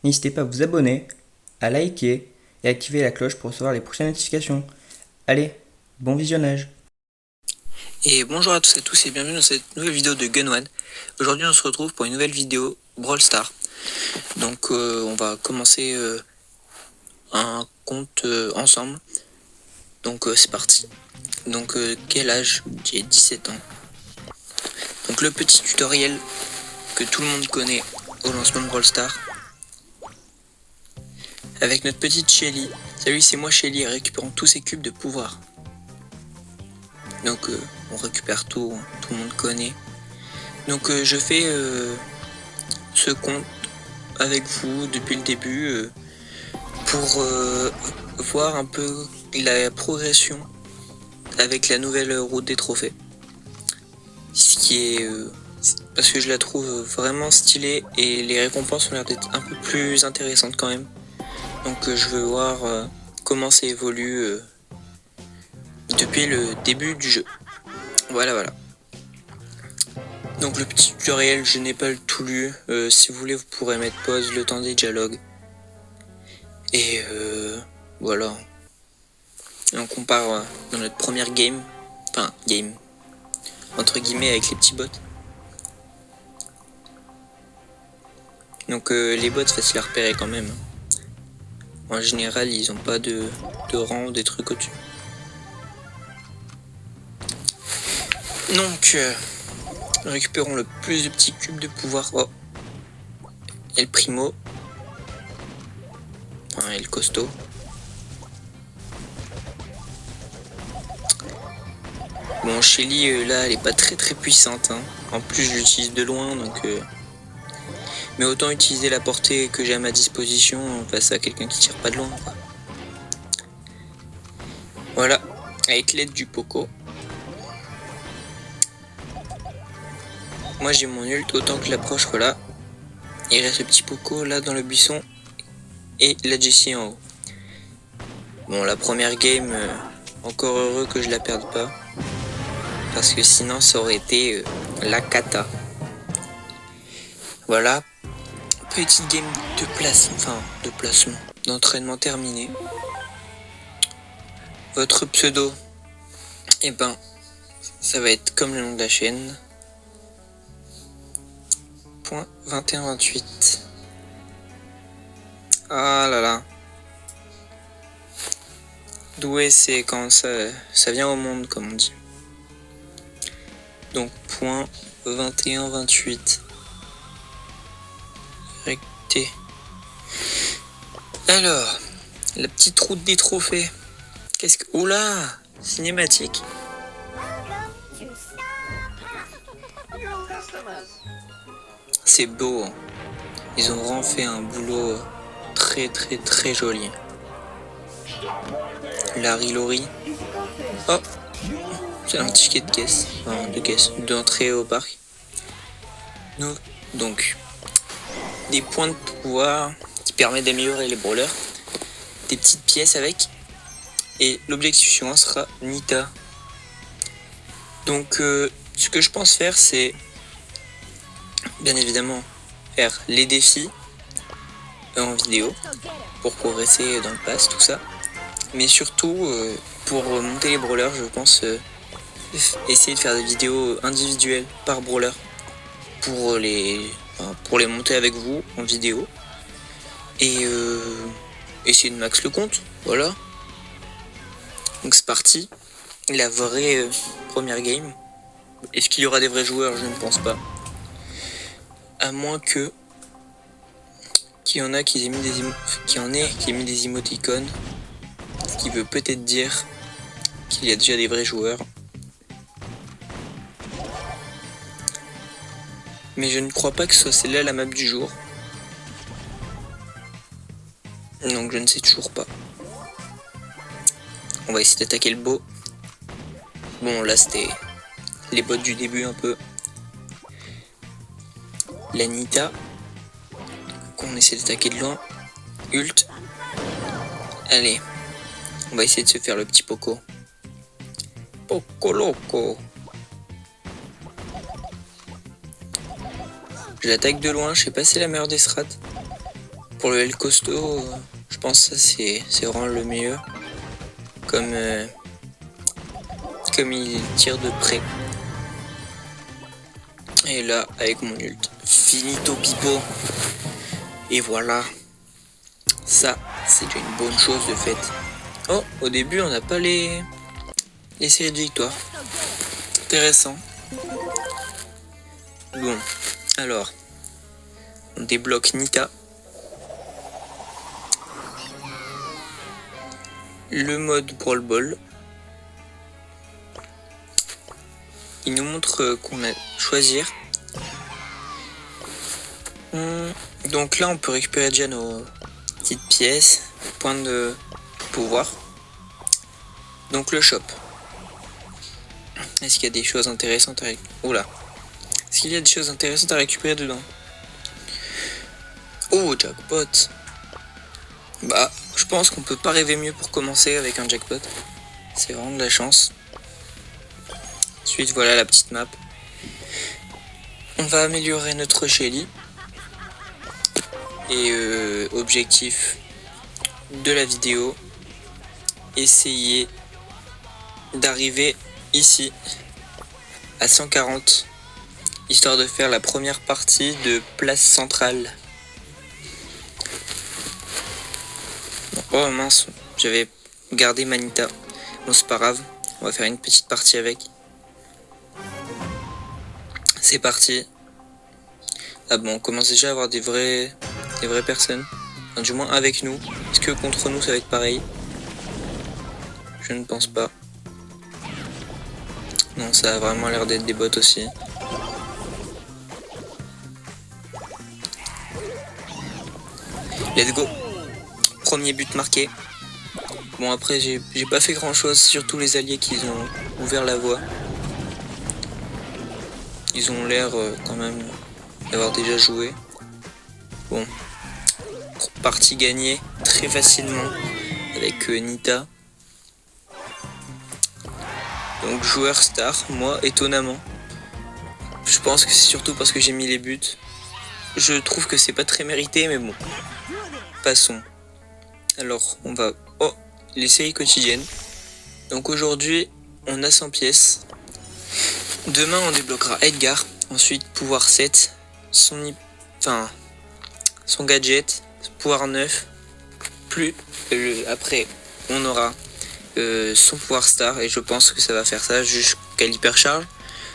N'hésitez pas à vous abonner, à liker et activer la cloche pour recevoir les prochaines notifications. Allez, bon visionnage. Et bonjour à tous et tous et bienvenue dans cette nouvelle vidéo de Gun One. Aujourd'hui on se retrouve pour une nouvelle vidéo Brawl Stars. Donc on va commencer un compte ensemble. Donc c'est parti. Donc quel âge? J'ai 17 ans. Donc le petit tutoriel que tout le monde connaît au lancement de Brawl Stars. Avec notre petite Shelly. Salut, c'est moi Shelly, récupérons tous ces cubes de pouvoir. Donc on récupère tout, tout le monde connaît. Donc je fais ce compte avec vous depuis le début pour voir un peu la progression avec la nouvelle route des trophées. Ce qui est parce que je la trouve vraiment stylée et les récompenses ont l'air d'être un peu plus intéressantes quand même. Donc je veux voir comment ça évolue depuis le début du jeu. Voilà. Donc le petit tutoriel, je n'ai pas tout lu. Si vous voulez, vous pourrez mettre pause le temps des dialogues. Et voilà. Donc on part dans notre première game. Enfin, game. Entre guillemets avec les petits bots. Donc les bots, facile à repérer quand même. En général, ils ont pas de rang ou des trucs au-dessus. Donc, récupérons le plus de petits cubes de pouvoir. Oh. Et le primo. Enfin, et le costaud. Bon, Shelly, là, elle est pas très puissante. Hein. En plus, je l'utilise de loin, donc... Mais autant utiliser la portée que j'ai à ma disposition face à quelqu'un qui tire pas de loin. Quoi. Voilà, avec l'aide du Poco. Moi j'ai mon ult, autant que l'approche, voilà. Il reste le petit Poco là dans le buisson. Et la Jessie en haut. Bon, la première game, encore heureux que je la perde pas. Parce que sinon ça aurait été la cata. Voilà. Petite game de placement, d'entraînement terminé. Votre pseudo, eh ben, ça va être comme le nom de la chaîne. Point 2128. Ah là là. Doué, c'est quand ça vient au monde, comme on dit. Donc, point 2128. Recté. Alors, la petite route des trophées. Qu'est-ce que... Oula, cinématique. C'est beau. Hein. Ils ont vraiment fait un boulot très joli. Larry Laurie. Oh, c'est un ticket de caisse. Enfin, de caisse. D'entrée au parc. Donc, des points de pouvoir qui permettent d'améliorer les brawlers. Des petites pièces avec. Et l'objectif suivant sera Nita. Donc, ce que je pense faire, c'est bien évidemment faire les défis en vidéo pour progresser dans le pass, tout ça. Mais surtout, pour monter les brawlers, je pense essayer de faire des vidéos individuelles par brawler pour les monter avec vous en vidéo. Et essayer de max le compte, voilà. Donc c'est parti, la vraie première game. Est-ce qu'il y aura des vrais joueurs? Je ne pense pas. À moins que qu'il y en a qui aient mis des émoticônes, ce qui veut peut-être dire qu'il y a déjà des vrais joueurs. Mais je ne crois pas que ce soit celle-là la map du jour. Donc je ne sais toujours pas. On va essayer d'attaquer le beau. Bon, là c'était les bots du début un peu. La Nita. Qu'on essaie d'attaquer de loin. Ult. Allez. On va essayer de se faire le petit Poco. Poco Loco. Je l'attaque de loin. Je sais pas si c'est la meilleure des strats. Pour le L costaud, je pense que ça c'est vraiment le meilleur. Comme il tire de près. Et là, avec mon ult, finito pipo. Et voilà. Ça, c'est déjà une bonne chose de fait. Oh, au début, on n'a pas les séries de victoire. Intéressant. Bon, alors, on débloque Nita. Le mode Brawl Ball. Il nous montre qu'on a choisir. Donc là, on peut récupérer déjà nos petites pièces, points de pouvoir. Donc le shop. Est-ce qu'il y a des choses intéressantes à récupérer? Oula. Est-ce qu'il y a des choses intéressantes à récupérer dedans? Oh, jackpot. Bah, je pense qu'on peut pas rêver mieux pour commencer avec un jackpot. C'est vraiment de la chance. Ensuite, voilà la petite map. On va améliorer notre Shelly. Et objectif de la vidéo, essayer d'arriver ici à 140, histoire de faire la première partie de place centrale. Oh mince, j'avais gardé Manita. Bon, c'est pas grave, on va faire une petite partie avec. C'est parti. Ah bon, on commence déjà à avoir des vraies personnes. Enfin, du moins avec nous. Est-ce que contre nous ça va être pareil? Je ne pense pas. Non, ça a vraiment l'air d'être des bots aussi. Let's go. Premier but marqué. Bon, après j'ai pas fait grand chose, surtout les alliés qui ont ouvert la voie. Ils ont l'air quand même d'avoir déjà joué. Bon, partie gagnée très facilement avec Nita. Donc joueur star, moi étonnamment. Je pense que c'est surtout parce que j'ai mis les buts. Je trouve que c'est pas très mérité, mais bon. Passons. Alors on va... Oh, les séries quotidiennes. Donc aujourd'hui on a 100 pièces. Demain on débloquera Edgar. Ensuite pouvoir 7. Son gadget. Pouvoir 9. Plus après on aura son pouvoir star. Et je pense que ça va faire ça jusqu'à l'hypercharge.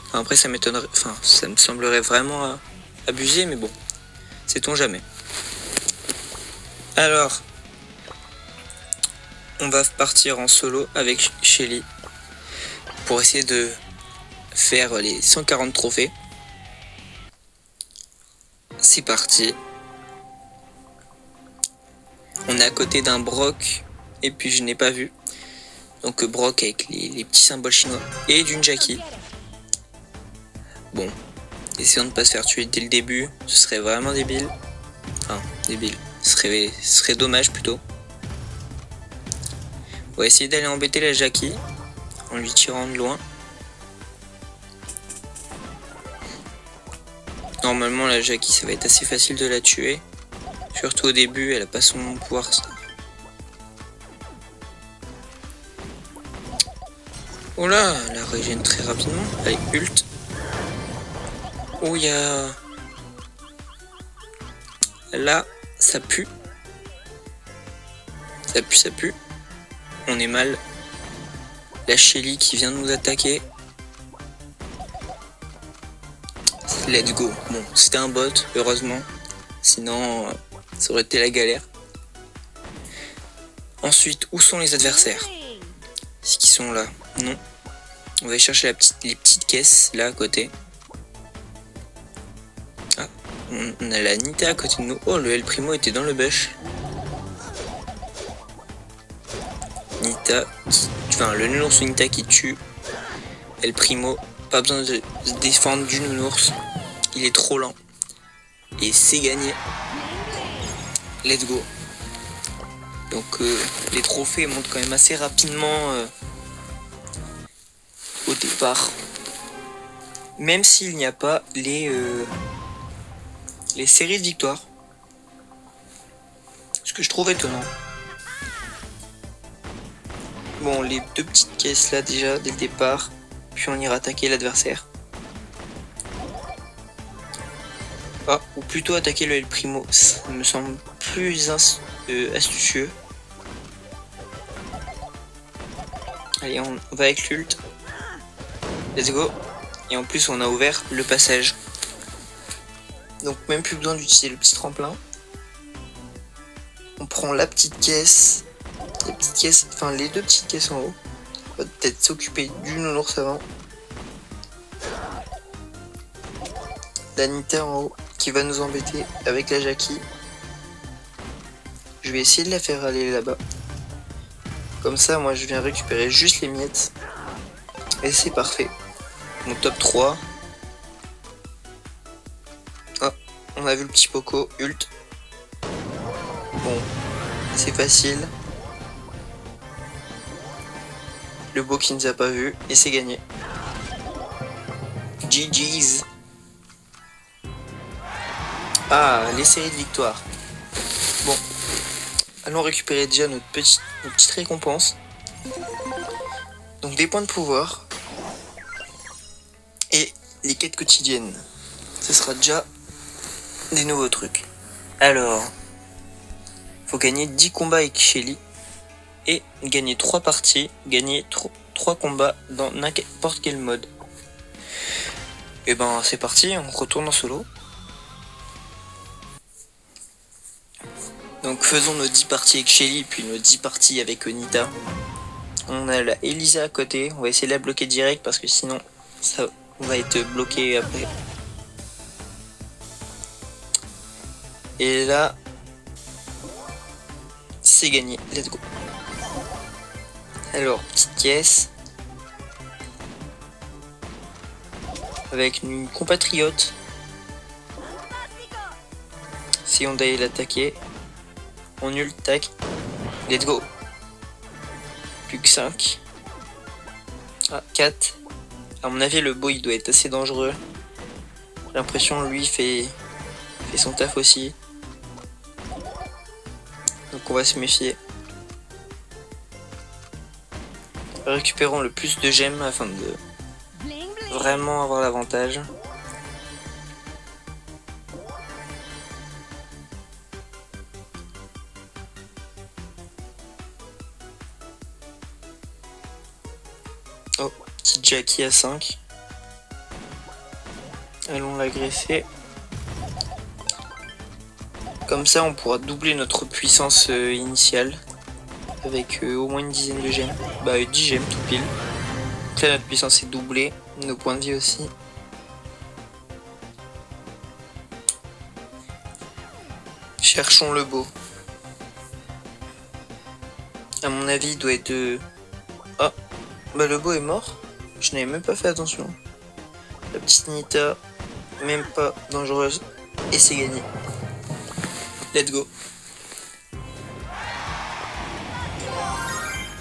Enfin, après ça m'étonnerait. Enfin ça me semblerait vraiment abusé, mais bon. Sait-on jamais. Alors on va partir en solo avec Shelly pour essayer de faire les 140 trophées. C'est parti. On est à côté d'un Brock et puis je n'ai pas vu. Donc Brock avec les petits symboles chinois et d'une Jackie. Bon, essayons de ne pas se faire tuer dès le début, ce serait vraiment débile. Enfin, débile, ce serait dommage plutôt. On va essayer d'aller embêter la Jackie en lui tirant de loin. Normalement la Jackie ça va être assez facile de la tuer. Surtout au début, elle a pas son pouvoir. Oh là, elle la régène très rapidement. Allez, ult. Oh, il y a... Là, ça pue. Ça pue. On est mal. La Shelly qui vient de nous attaquer. Let's go. Bon, c'était un bot, heureusement. Sinon, ça aurait été la galère. Ensuite, où sont les adversaires? Est-ce qu'ils sont là? Non. On va chercher les petites caisses, là, à côté. Ah, on a la Nita à côté de nous. Oh, le El Primo était dans le bush. Nita, enfin, le nounours Nita qui tue El Primo. Pas besoin de se défendre du nounours. Il est trop lent. Et c'est gagné. Let's go. Donc les trophées montent quand même assez rapidement au départ. Même s'il n'y a pas les séries de victoires. Ce que je trouve étonnant. Bon, les deux petites caisses là déjà dès le départ, puis on ira attaquer l'adversaire. Ah, ou plutôt attaquer le El Primo, ça me semble plus astucieux. Allez, on va avec l'ult. Let's go. Et en plus, on a ouvert le passage. Donc même plus besoin d'utiliser le petit tremplin. On prend la petite caisse. Les petites caisses, enfin les deux petites caisses en haut. On va peut-être s'occuper du nounours avant. La Nita en haut qui va nous embêter avec la Jackie. Je vais essayer de la faire aller là-bas. Comme ça, moi je viens récupérer juste les miettes. Et c'est parfait. Mon top 3. Ah, on a vu le petit Poco, ult. Bon, c'est facile. Le beau qui ne nous a pas vu et c'est gagné. GG's. Ah, les séries de victoires. Bon, allons récupérer déjà notre petite récompense. Donc des points de pouvoir. Et les quêtes quotidiennes. Ce sera déjà des nouveaux trucs. Alors, faut gagner 10 combats avec Shelly. Et gagner 3 parties, gagner 3 combats dans n'importe quel mode. Et ben c'est parti, on retourne en solo. Donc faisons nos 10 parties avec Shelly, puis nos 10 parties avec Nita. On a la Elisa à côté, on va essayer de la bloquer direct parce que sinon ça va être bloqué après. Et là, c'est gagné, let's go. Alors, petite caisse. Avec une compatriote. Si on d'aller l'attaquer. On ult, tac. Let's go. Plus que 5. Ah, 4. À mon avis, le beau, il doit être assez dangereux. J'ai l'impression, lui, fait son taf aussi. Donc on va se méfier. Récupérons le plus de gemmes afin de vraiment avoir l'avantage. Oh, petite Jackie à 5. Allons l'agresser. Comme ça, on pourra doubler notre puissance initiale. Avec au moins une dizaine de gemmes. Bah 10 gemmes tout pile. Donc là notre puissance est doublée. Nos points de vie aussi. Cherchons le beau. À mon avis il doit être de... Ah, bah le beau est mort. Je n'avais même pas fait attention. La petite Nita, même pas dangereuse. Et c'est gagné. Let's go.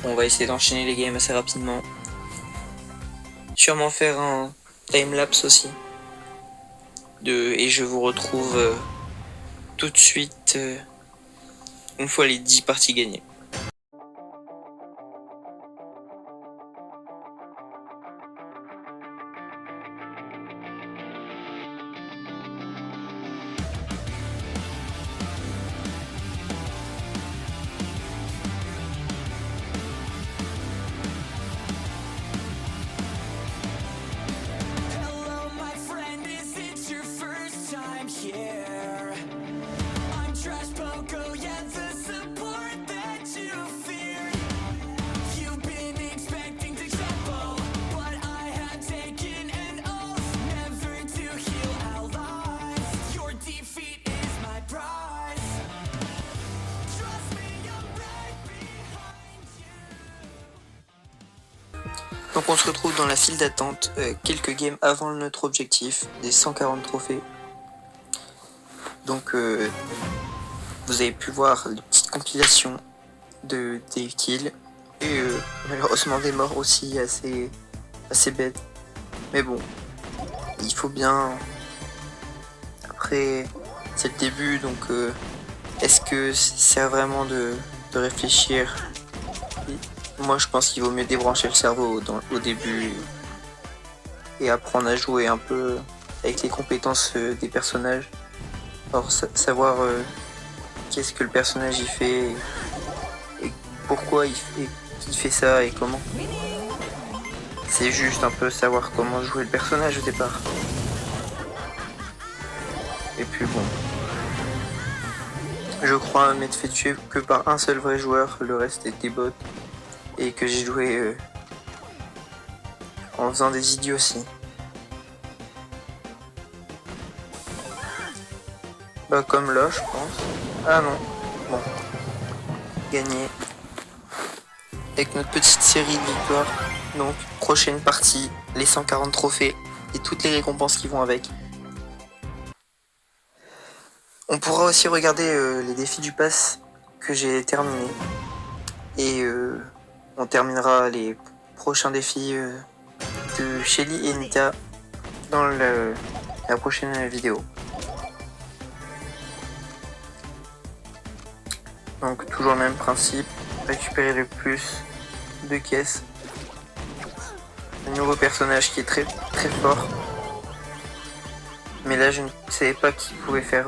On va essayer d'enchaîner les games assez rapidement. Sûrement faire un timelapse aussi. Et je vous retrouve tout de suite une fois les 10 parties gagnées. Donc on se retrouve dans la file d'attente, quelques games avant notre objectif, des 140 trophées. Donc vous avez pu voir les petites compilations des kills et malheureusement des morts aussi assez bêtes. Mais bon, il faut bien. Après c'est le début donc Est-ce que ça sert vraiment de réfléchir? Moi je pense qu'il vaut mieux débrancher le cerveau au début et apprendre à jouer un peu avec les compétences des personnages. Alors savoir qu'est-ce que le personnage il fait et pourquoi il fait ça et comment. C'est juste un peu savoir comment jouer le personnage au départ. Et puis bon. Je crois m'être fait tuer que par un seul vrai joueur, le reste était bot. Et que j'ai joué en faisant des idioties. Bah comme là je pense. Ah non. Bon. Gagné. Avec notre petite série de victoires. Donc prochaine partie, les 140 trophées et toutes les récompenses qui vont avec. On pourra aussi regarder les défis du pass que j'ai terminé. Et on terminera les prochains défis de Shelly et Nita dans la prochaine vidéo. Donc toujours le même principe, récupérer le plus de caisses. Un nouveau personnage qui est très fort. Mais là je ne savais pas qu'il pouvait faire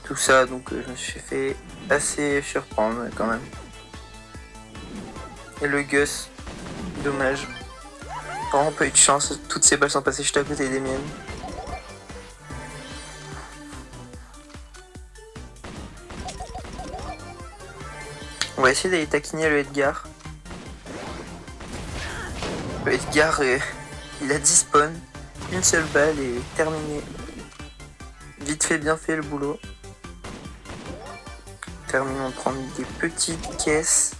tout ça, donc je me suis fait assez surprendre quand même. Et le Gus, dommage. Vraiment pas eu de chance, toutes ces balles sont passées juste à côté des miennes. On va essayer d'aller taquiner le Edgar. Le Edgar, il a 10 spawns, une seule balle et terminé. Vite fait, bien fait le boulot. Terminons de prendre des petites caisses.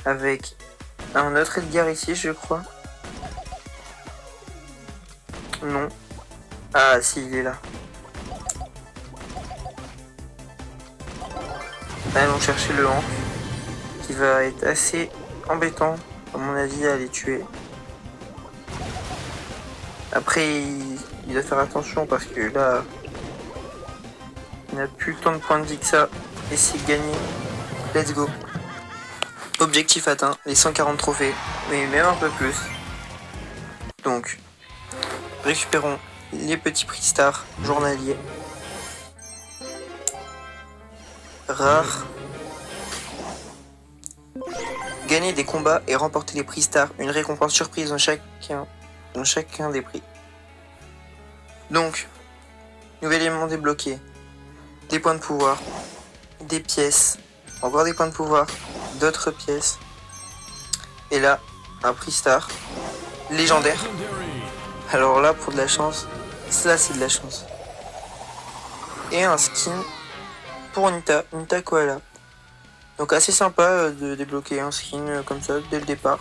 Avec un autre Edgar ici, je crois. Non. Ah si, il est là. Allons chercher le Hank, qui va être assez embêtant, à mon avis, à les tuer. Après, il doit faire attention parce que là, il n'a plus tant de points de vie que ça. Et c'est gagné. Let's go. Objectif atteint, les 140 trophées, mais même un peu plus. Donc, récupérons les petits prix stars journaliers. Rares. Gagner des combats et remporter les prix stars, une récompense surprise dans chacun des prix. Donc, nouvel élément débloqué, des points de pouvoir, des pièces, encore des points de pouvoir, d'autres pièces. Et là, un prix star légendaire. Alors là, pour de la chance, ça c'est de la chance. Et un skin pour Nita Koala. Donc assez sympa de débloquer un skin comme ça dès le départ.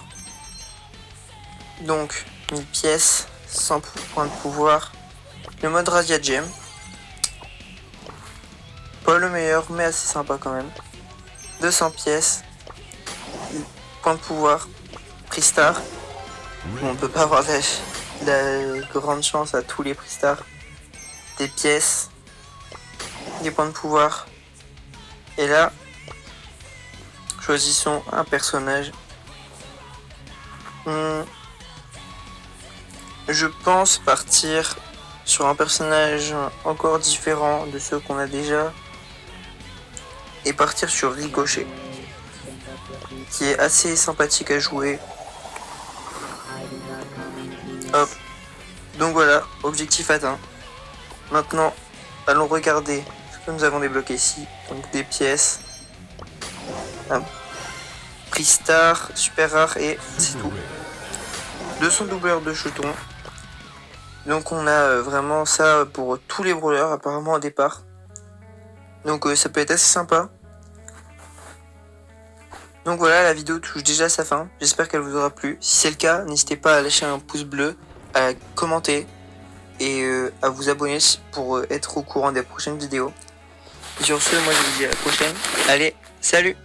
Donc 1000 pièces, 100 points de pouvoir. Le mode Radia Gem. Pas le meilleur mais assez sympa quand même. 200 pièces. Points de pouvoir. Prix star. Bon, on peut pas avoir la grande chance à tous les prix stars. Des pièces. Des points de pouvoir. Et là, choisissons un personnage. Je pense partir sur un personnage encore différent de ceux qu'on a déjà. Et partir sur Ricochet, qui est assez sympathique à jouer. Hop. Donc voilà, objectif atteint. Maintenant, allons regarder ce que nous avons débloqué ici. Donc des pièces. Un prix star, super rare et c'est tout. 200 doubleurs de jetons. Donc on a vraiment ça pour tous les brawlers apparemment au départ. Donc ça peut être assez sympa. Donc voilà, la vidéo touche déjà à sa fin. J'espère qu'elle vous aura plu. Si c'est le cas, n'hésitez pas à lâcher un pouce bleu, à commenter et à vous abonner pour être au courant des prochaines vidéos. Et sur ce, moi je vous dis à la prochaine. Allez, salut!